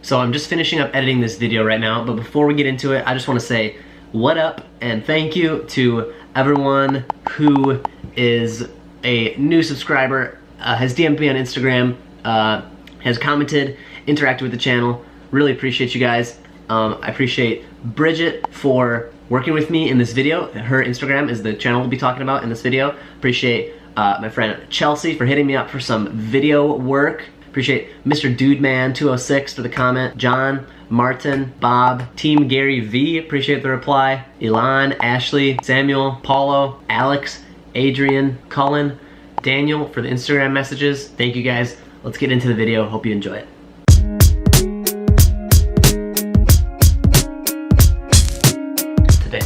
So I'm just finishing up editing this video right now, but before we get into it, I just want to say what up and thank you to everyone who is a new subscriber, has DM'd me on Instagram, has commented, interacted with the channel. Really appreciate you guys. I appreciate Bridget for working with me in this video. Her Instagram is the channel we'll be talking about in this video. Appreciate my friend Chelsea for hitting me up for some video work. Appreciate Mr. Dudeman206 for the comment. John, Martin, Bob, Team Gary V, appreciate the reply. Elon, Ashley, Samuel, Paulo, Alex, Adrian, Cullen, Daniel for the Instagram messages. Thank you guys. Let's get into the video. Hope you enjoy it. Today,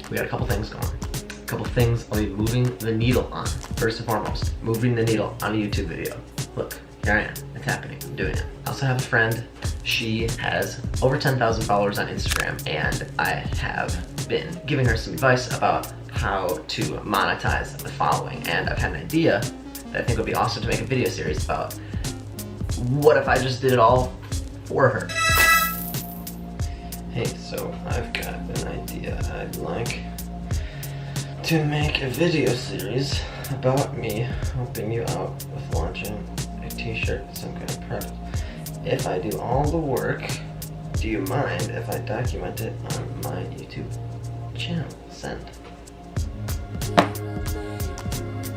we got a couple things going on. A couple things I'll be moving the needle on. First and foremost, moving the needle on a YouTube video. Look. Here I am, it's happening, I'm doing it. I also have a friend, she has over 10,000 followers on Instagram, and I have been giving her some advice about how to monetize the following, and I've had an idea that I think would be awesome to make a video series about. What if I just did it all for her? Hey, so I've got an idea. I'd like to make a video series about me helping you out with launching t-shirt, some kind of product. If I do all the work, do you mind if I document it on my YouTube channel? Send.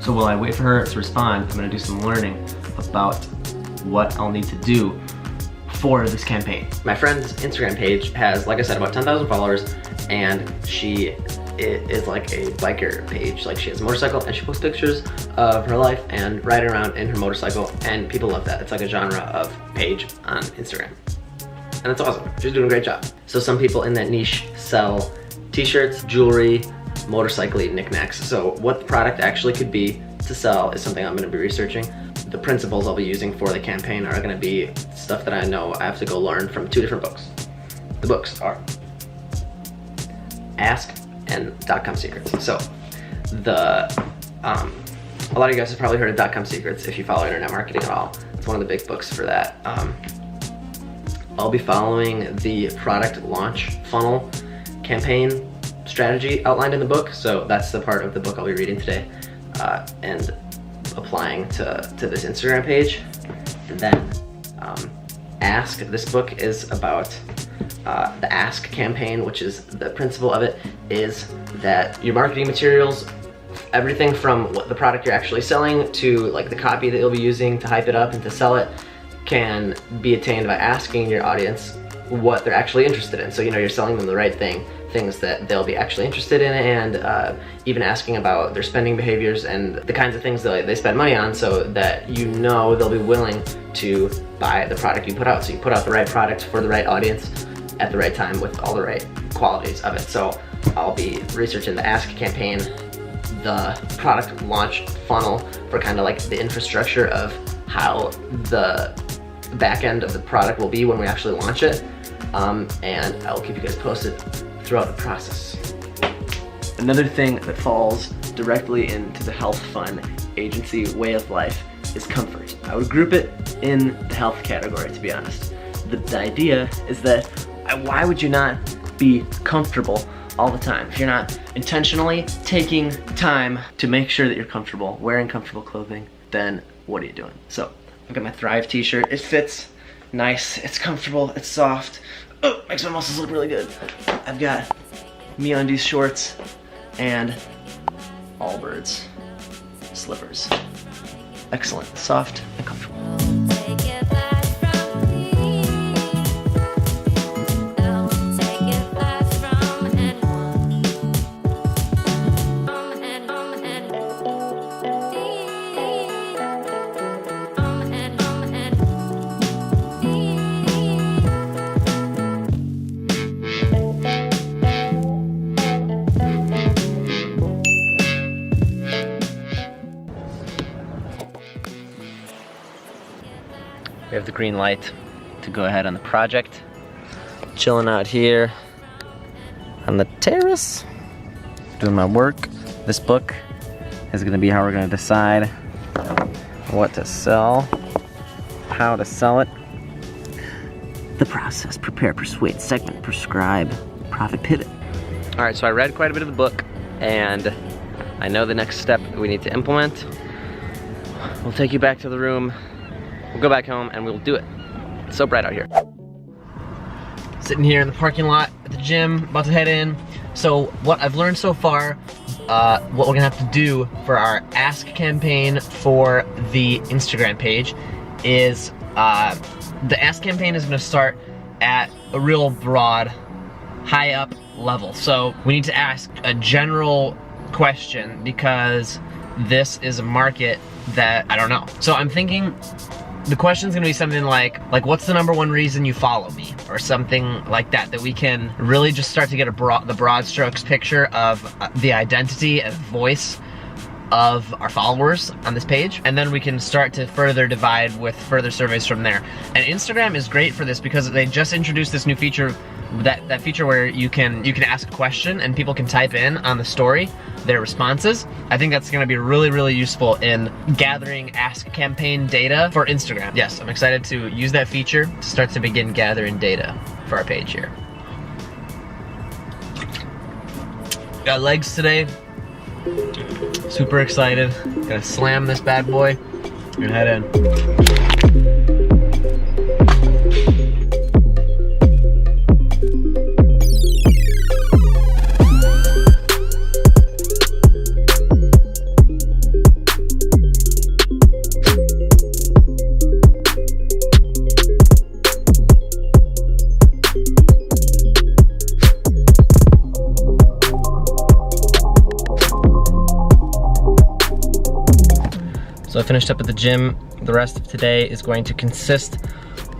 So while I wait for her to respond, I'm gonna do some learning about what I'll need to do for this campaign. My friend's Instagram page has, like I said, about 10,000 followers, and she is like a biker page. Like, she has a motorcycle and she posts pictures of her life and riding around in her motorcycle, and people love that. It's like a genre of page on Instagram, and it's awesome. She's doing a great job. So some people in that niche sell t-shirts, jewelry, motorcycle knickknacks. So what the product actually could be to sell is something I'm going to be researching. The principles I'll be using for the campaign are going to be stuff that I know I have to go learn from 2 different books. The books are Ask and .com Secrets. So a lot of you guys have probably heard of .com Secrets if you follow internet marketing at all. It's one of the big books for that. I'll be following the product launch funnel campaign strategy outlined in the book. So that's the part of the book I'll be reading today and applying to this Instagram page. And then Ask, this book is about the Ask campaign, which is the principle of it is that your marketing materials, everything from what the product you're actually selling to like the copy that you'll be using to hype it up and to sell it, can be attained by asking your audience what they're actually interested in. So you know, you're selling them the right things that they'll be actually interested in, and even asking about their spending behaviors and the kinds of things that they spend money on, so that you know they'll be willing to buy the product you put out. So you put out the right product for the right audience at the right time with all the right qualities of it. So I'll be researching the Ask campaign, the product launch funnel for kind of like the infrastructure of how the back end of the product will be when we actually launch it, and I'll keep you guys posted throughout the process. Another thing that falls directly into the health fun agency way of life is comfort. I would group it in the health category, to be honest. The idea is that why would you not be comfortable all the time? If you're not intentionally taking time to make sure that you're comfortable, wearing comfortable clothing, then what are you doing? So I've got my Thrive t-shirt. It fits nice, it's comfortable, it's soft. Oh, makes my muscles look really good. I've got MeUndies shorts and Allbirds slippers. Excellent, soft and comfortable. We have the green light to go ahead on the project. Chilling out here on the terrace, doing my work. This book is gonna be how we're gonna decide what to sell, how to sell it. The process: prepare, persuade, segment, prescribe, profit, pivot. All right, so I read quite a bit of the book, and I know the next step we need to implement. We'll take you back to the room, we'll go back home, and we'll do it. It's so bright out here. Sitting here in the parking lot at the gym, about to head in. So what I've learned so far, what we're gonna have to do for our Ask campaign for the Instagram page is, the Ask campaign is gonna start at a real broad, high up level. So we need to ask a general question because this is a market that I don't know. So I'm thinking the question's gonna be something like what's the #1 reason you follow me? Or something like that, that we can really just start to get the broad strokes picture of the identity and voice of our followers on this page, and then we can start to further divide with further surveys from there. And Instagram is great for this because they just introduced this new feature, that feature where you can ask a question and people can type in on the story their responses. I think that's gonna be really, really useful in gathering Ask campaign data for Instagram. Yes, I'm excited to use that feature to start to begin gathering data for our page here. Got legs today. Super excited. Gonna slam this bad boy. Gonna head in. So I finished up at the gym. The rest of today is going to consist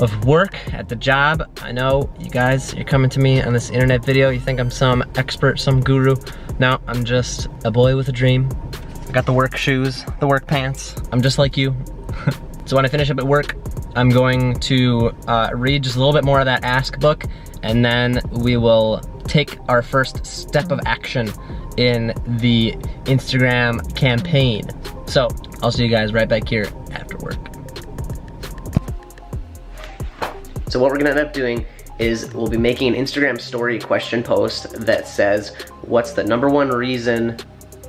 of work at the job. I know you guys, you're coming to me on this internet video. You think I'm some expert, some guru. No, I'm just a boy with a dream. I got the work shoes, the work pants. I'm just like you. So when I finish up at work, I'm going to read just a little bit more of that Ask book, and then we will take our first step of action in the Instagram campaign. So I'll see you guys right back here after work. So what we're gonna end up doing is we'll be making an Instagram story question post that says, what's the #1 reason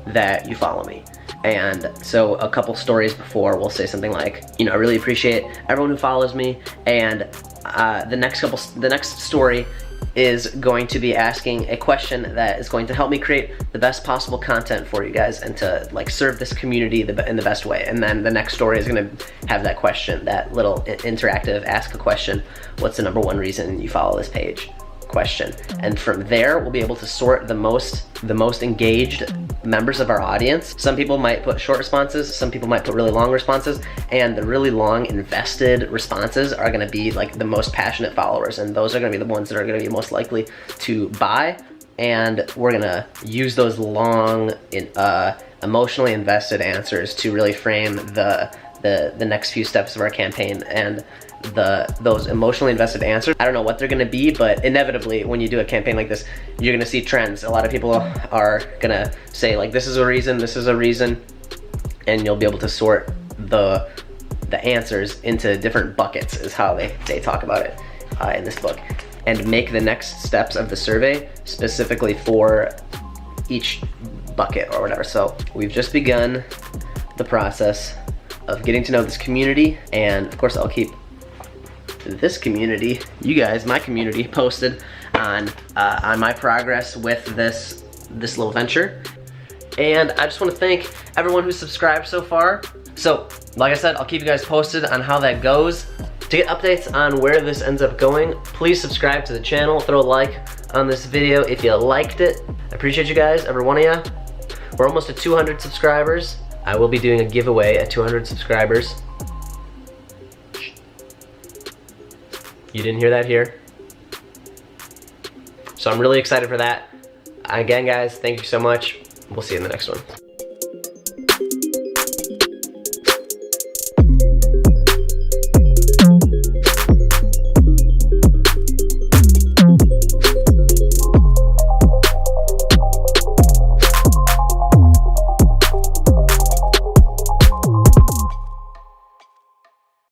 that you follow me? And so a couple stories before, we'll say something like, you know, I really appreciate everyone who follows me, and the next story is going to be asking a question that is going to help me create the best possible content for you guys and to like serve this community in the best way. And then the next story is gonna have that question, that little interactive ask a question, what's the #1 reason you follow this page? Question. And from there, we'll be able to sort the most engaged members of our audience. Some people might put short responses, some people might put really long responses, and the really long invested responses are gonna be like the most passionate followers, and those are gonna be the ones that are gonna be most likely to buy. And we're gonna use those long, emotionally invested answers to really frame the next few steps of our campaign. And those emotionally invested answers, I don't know what they're gonna be, but inevitably when you do a campaign like this, you're gonna see trends. A lot of people are gonna say like, this is a reason, and you'll be able to sort the answers into different buckets is how they talk about it in this book, and make the next steps of the survey specifically for each bucket or whatever. So we've just begun the process of getting to know this community, and of course I'll keep this community, you guys, my community, posted on my progress with this little venture. And I just want to thank everyone who's subscribed so far. So like I said, I'll keep you guys posted on how that goes. To get updates on where this ends up going, please subscribe to the channel, throw a like on this video if you liked it. I appreciate you guys, every one of you. We're almost at 200 subscribers. I will be doing a giveaway at 200 subscribers. You didn't hear that here. So I'm really excited for that. Again, guys, thank you so much. We'll see you in the next one.